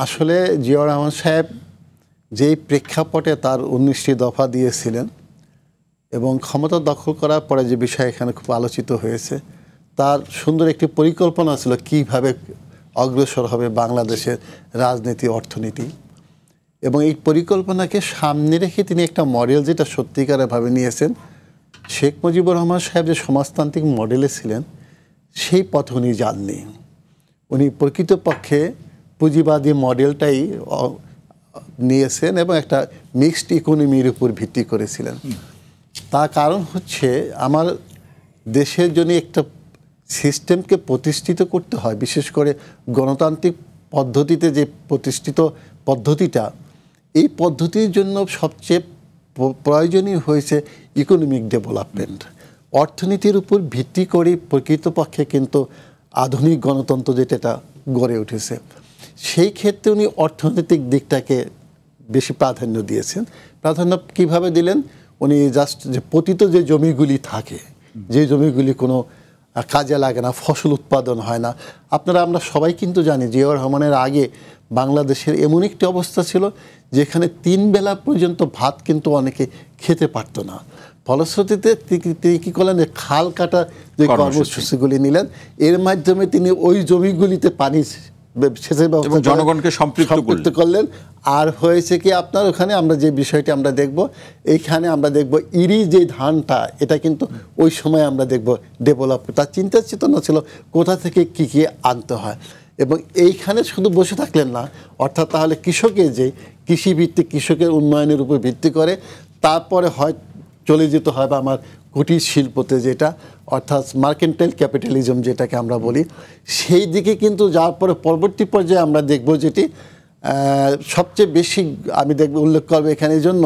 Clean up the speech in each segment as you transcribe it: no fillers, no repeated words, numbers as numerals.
আসলে জিয়াউর রহমান সাহেব যেই প্রেক্ষাপটে তার 19টি দফা দিয়েছিলেন এবং ক্ষমতা দখল করার পরে যে বিষয় এখানে খুব আলোচিত হয়েছে, তার সুন্দর একটি পরিকল্পনা ছিল কিভাবে অগ্রসর হবে বাংলাদেশের রাজনীতি, অর্থনীতি। এবং এই পরিকল্পনাকে সামনে রেখে তিনি একটা মডেল যেটা সত্যিকারেরভাবে নিয়েছেন। শেখ মুজিবুর রহমান সাহেব যে সমাজতান্ত্রিক মডেলে ছিলেন সেই পথে উনি যাননি। উনি প্রকৃতপক্ষে পুঁজিবাদী মডেলটাই নিয়েছেন এবং একটা মিক্সড ইকোনমির উপর ভিত্তি করেছিলেন। তার কারণ হচ্ছে আমার দেশের জন্য একটা সিস্টেমকে প্রতিষ্ঠিত করতে হয়, বিশেষ করে গণতান্ত্রিক পদ্ধতিতে যে প্রতিষ্ঠিত পদ্ধতিটা, এই পদ্ধতির জন্য সবচেয়ে প্রয়োজনীয় হয়েছে ইকোনমিক ডেভেলপমেন্ট। অর্থনীতির উপর ভিত্তি করে প্রকৃতপক্ষে কিন্তু আধুনিক গণতন্ত্র যেটা গড়ে উঠেছে। সেই ক্ষেত্রে উনি অর্থনৈতিক দিকটাকে বেশি প্রাধান্য দিয়েছেন। প্রাধান্য কিভাবে দিলেন? উনি জাস্ট যে পতিত যে জমিগুলি থাকে, যে জমিগুলি কোনো কাজে লাগে না, ফসল উৎপাদন হয় না। আমরা সবাই কিন্তু জানি জিয়াউর রহমানের আগে বাংলাদেশের এমন একটি অবস্থা ছিল যেখানে 3 বেলা পর্যন্ত ভাত কিন্তু অনেকে খেতে পারতো না। ফলশ্রুতিতে তিনি কী করলেন, খাল কাটা যে কর্মসূচিগুলি নিলেন, এর মাধ্যমে তিনি ওই জমিগুলিতে পানি সেচের ব্যবস্থা জনগণকে সম্পৃক্ত করলেন। আর হয়েছে কি আপনার ওখানে আমরা যে বিষয়টি আমরা দেখব, এইখানে আমরা দেখব ইরি যে ধানটা, এটা কিন্তু ওই সময় আমরা দেখব ডেভেলপ, তার চিন্তা চেতনা ছিল কোথা থেকে কী কী আনতে হয়। এবং এইখানে শুধু বসে থাকলেন না, অর্থাৎ তাহলে কৃষকের যে কৃষিভিত্তিক, কৃষকের উন্নয়নের উপর ভিত্তি করে তারপরে হয় চলে যেতে হয় বা আমার কুটির শিল্পতে, যেটা অর্থাৎ মার্কেন্টাইল ক্যাপিটালিজম যেটাকে আমরা বলি, সেই দিকে কিন্তু যাওয়ার পরে পরবর্তী পর্যায়ে আমরা দেখব যেটি সবচেয়ে বেশি আমি উল্লেখ করবো এখানে এই জন্য,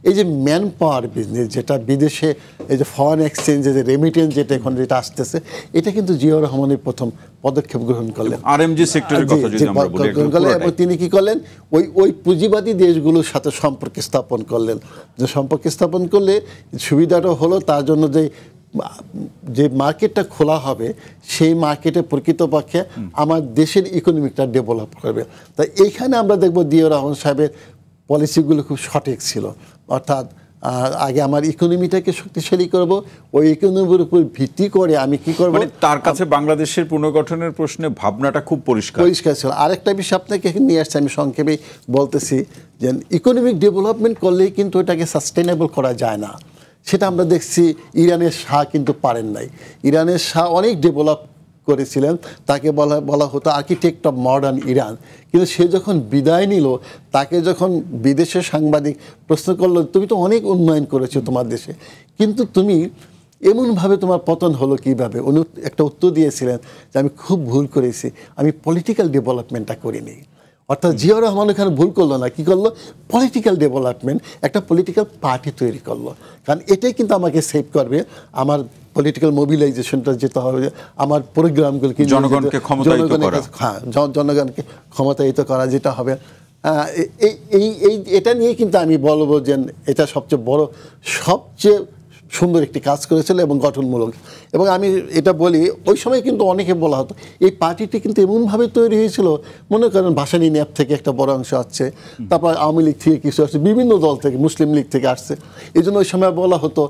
এই যে ম্যান পাওয়ার বিজনেস, যেটা বিদেশে এই যে ফরেন এক্সচেঞ্জে যে রেমিটেন্স যেটা এখন যেটা আসতেছে, এটা কিন্তু জিয়াউর রহমানের প্রথম পদক্ষেপ গ্রহণ করলেন। আরএমজি সেক্টরের কথা যদি আমরা বলি, এবং তিনি কি করলেন, ওই পুঁজিবাদী দেশগুলোর সাথে সম্পর্ক স্থাপন করলেন। যে সম্পর্ক স্থাপন করলে সুবিধাটা হলো, তার জন্য যে মার্কেটটা খোলা হবে সেই মার্কেটে প্রকৃতপক্ষে আমার দেশের ইকোনমিকটা ডেভেলপ করবে। তাই এইখানে আমরা দেখব জিয়াউর রহমান সাহেবের পলিসিগুলো খুব সঠিক ছিল। অর্থাৎ আগে আমার ইকোনমিটাকে শক্তিশালী করব, ওই ইকোনমির উপর ভিত্তি করে আমি কি করব। তার কাছে বাংলাদেশের পুনর্গঠনের প্রশ্নে ভাবনাটা খুব পরিষ্কার ছিল। আরেকটা বিষয় আপনাকে এখানে নিয়ে আসছে, আমি সংক্ষেপে বলতেছি যে ইকোনমিক ডেভেলপমেন্ট করলেই কিন্তু এটাকে সাস্টেনেবল করা যায় না। সেটা আমরা দেখছি ইরানের শাহ কিন্তু পারেন নাই। ইরানের শাহ অনেক ডেভেলপ করেছিলেন, তাকে বলা হতো আর্কিটেক্ট অফ মডার্ন ইরান। কিন্তু সে যখন বিদায় নিল, তাকে যখন বিদেশের সাংবাদিক প্রশ্ন করলো, তুমি তো অনেক উন্নয়ন করেছো তোমার দেশে, কিন্তু তুমি এমনভাবে তোমার পতন হলো কীভাবে? উনি একটা উত্তর দিয়েছিলেন যে আমি খুব ভুল করেছি, আমি পলিটিক্যাল ডেভেলপমেন্টটা করিনি। অর্থাৎ জিয়াউর রহমান এখানে ভুল করলো না, কি করলো? পলিটিক্যাল ডেভেলপমেন্ট, একটা পলিটিক্যাল পার্টি তৈরি করলো। কারণ এটাই কিন্তু আমাকে সেভ করবে, আমার পলিটিক্যাল মোবিলাইজেশনটা যেতে হবে, আমার প্রোগ্রামগুলোকে জনগণকে ক্ষমতায়িত করা যেটা হবে। এটা নিয়ে কিন্তু আমি বলবো যে এটা সবচেয়ে বড়, সবচেয়ে সুন্দর একটি কাজ করেছিল এবং গঠনমূলক। এবং আমি এটা বলি, ওই সময় কিন্তু অনেকে বলা হতো এই পার্টিটি কিন্তু এমনভাবে তৈরি হয়েছিল, মনে করেন ভাসানী ন্যাপ থেকে একটা বড় অংশ আসছে, তারপর আওয়ামী লীগ থেকে কিছু আসছে, বিভিন্ন দল থেকে, মুসলিম লীগ থেকে আসছে। এই জন্য ওই সময় বলা হতো,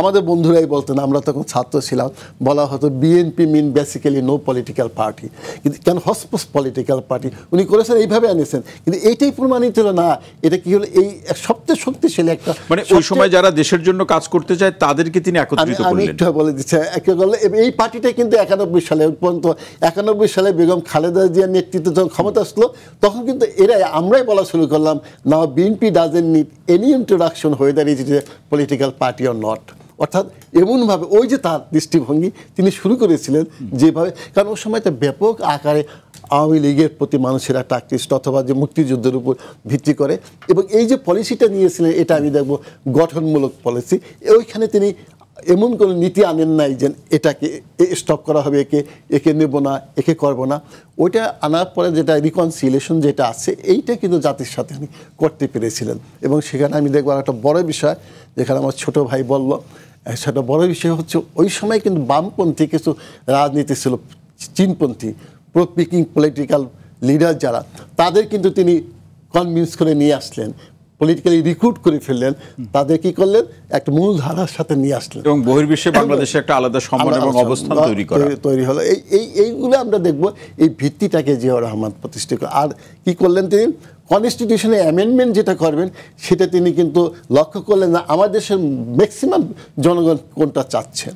আমাদের বন্ধুরাই বলতেন, আমরা তখন ছাত্র ছিলাম, বলা হতো বিএনপি মিন বেসিক্যালি নো পলিটিক্যাল পার্টি। কিন্তু কেন হসপস পলিটিক্যাল পার্টি উনি করেছেন, এইভাবে আনিয়েছেন। কিন্তু এইটাই প্রমাণিত হলো না, এটা কি হলো, এই সবচেয়ে শক্তিশালী একটা, মানে ওই সময় যারা দেশের জন্য কাজ করতে চায় তাদেরকে তিনি একত্রিত করলেন। আমি একটু বলে দিচ্ছি, এই পার্টিটা কিন্তু 91 সালে পর্যন্ত, 91 সালে বেগম খালেদা জিয়ার নেতৃত্বে যখন ক্ষমতা আসলো, তখন কিন্তু আমরাই বলা শুরু করলাম, now BNP doesn't need any introduction whether it is a political party or not। অর্থাৎ এমনভাবে ওই যে তার দৃষ্টিভঙ্গি তিনি শুরু করেছিলেন যেভাবে, কারণ ওই সময় তো ব্যাপক আকারে আওয়ামী লীগের প্রতি মানুষের একটা আকৃষ্ট, অথবা যে মুক্তিযুদ্ধের উপর ভিত্তি করে, এবং এই যে পলিসিটা নিয়েছিলেন এটা আমি দেখব গঠনমূলক পলিসি। ওইখানে তিনি এমন কোনো নীতি আনেন নাই যে এটাকে স্টপ করা হবে, একে নেব না, একে করবো না। ওইটা আনার পরে যেটা রিকনসিলিয়েশন যেটা আছে, এইটা কিন্তু জাতির সাথে আমি করতে পেরেছিলেন। এবং সেখানে আমি দেখব একটা বড় বিষয়, যেখানে আমার ছোট ভাই বলল, সেটা বড় বিষয় হচ্ছে ওই সময় কিন্তু বামপন্থী কিছু রাজনীতি ছিল, চীনপন্থী প্রো পিকিং পলিটিক্যাল লিডার যারা, তাদের কিন্তু তিনি কনভিন্স করে নিয়ে আসলেন, পলিটিক্যালি রিক্রুট করে ফেললেন, তাদের কি করলেন একটা মূল ধারার সাথে নিয়ে আসলেন এবং বহির্বিশ্বে বাংলাদেশে একটা আলাদা সম্মান এবং অবস্থান তৈরি হলো। এইগুলো আমরা দেখব, এই ভিত্তিটাকে জিয়াউর রহমান প্রতিষ্ঠা করে। আর কি করলেন তিনি, কনস্টিটিউশনে অ্যামেন্ডমেন্ট যেটা করবেন সেটা তিনি কিন্তু লক্ষ্য করলেন না আমার দেশের ম্যাক্সিমাম জনগণ কোনটা চাচ্ছে,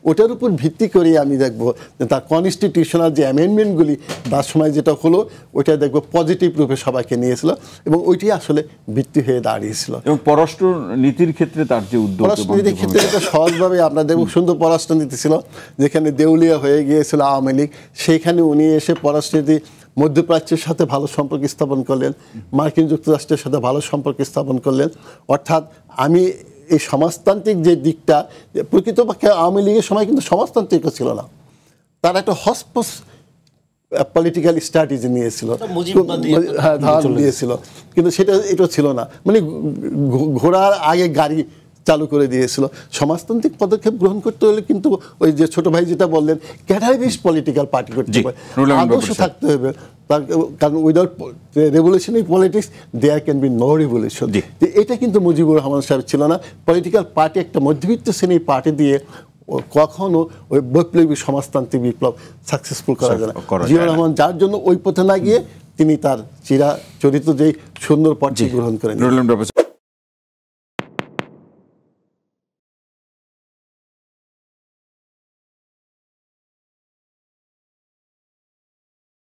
ওটার উপর ভিত্তি করে আমি দেখব যে তার কনস্টিটিউশনাল যে অ্যামেন্ডমেন্টগুলি তার সময় যেটা হলো ওইটা দেখব পজিটিভ রূপে সবাইকে নিয়েছিল এবং ওইটাই আসলে ভিত্তি হয়ে দাঁড়িয়েছিল। এবং পররাষ্ট্র নীতির ক্ষেত্রে তার যে উদ্যোগ, পররাষ্ট্রনীতির ক্ষেত্রে এটা সহজভাবে আমরা দেখব সুন্দর পররাষ্ট্রনীতি ছিল, যেখানে দেউলিয়া হয়ে গিয়েছিল আওয়ামী লীগ, সেইখানে উনি এসে পররাষ্ট্রনীতি মধ্যপ্রাচ্যের সাথে ভালো সম্পর্ক স্থাপন করলেন, মার্কিন যুক্তরাষ্ট্রের সাথে ভালো সম্পর্ক স্থাপন করলেন। অর্থাৎ আমি এই সমাজতান্ত্রিক যে দিকটা, প্রকৃতপক্ষে আওয়ামী লীগের সময় কিন্তু সমাজতান্ত্রিকও ছিল না, তারা একটা হসপস পলিটিক্যাল স্ট্র্যাটেজি নিয়েছিল, ধারণ দিয়েছিল, কিন্তু এটা ছিল না, মানে ঘোড়ার আগে গাড়ি চালু করে দিয়েছিল। সমাজতান্ত্রিক পদক্ষেপ গ্রহণ করতে হলে কিন্তু ওই যে ছোট ভাই যেটা বললেন, ক্যাডার বেসড পলিটিক্যাল পার্টি করতে হবে, আদর্শ থাকতে হবে, কারণ without revolutionary politics there can be no revolution. এটা কিন্তু মুজিবুর রহমান সাহেব ছিল না। পলিটিক্যাল পার্টি একটা মধ্যবিত্ত শ্রেণীর পার্টি দিয়ে কখনো ওই বৈপ্লবিক সমাজতান্ত্রিক বিপ্লব সাকসেসফুল করা যায় না। জিয়াউর রহমান যার জন্য ওই পথে না গিয়ে তিনি তার চিরাচরিত যেই সুন্দর পথটি গ্রহণ করেন।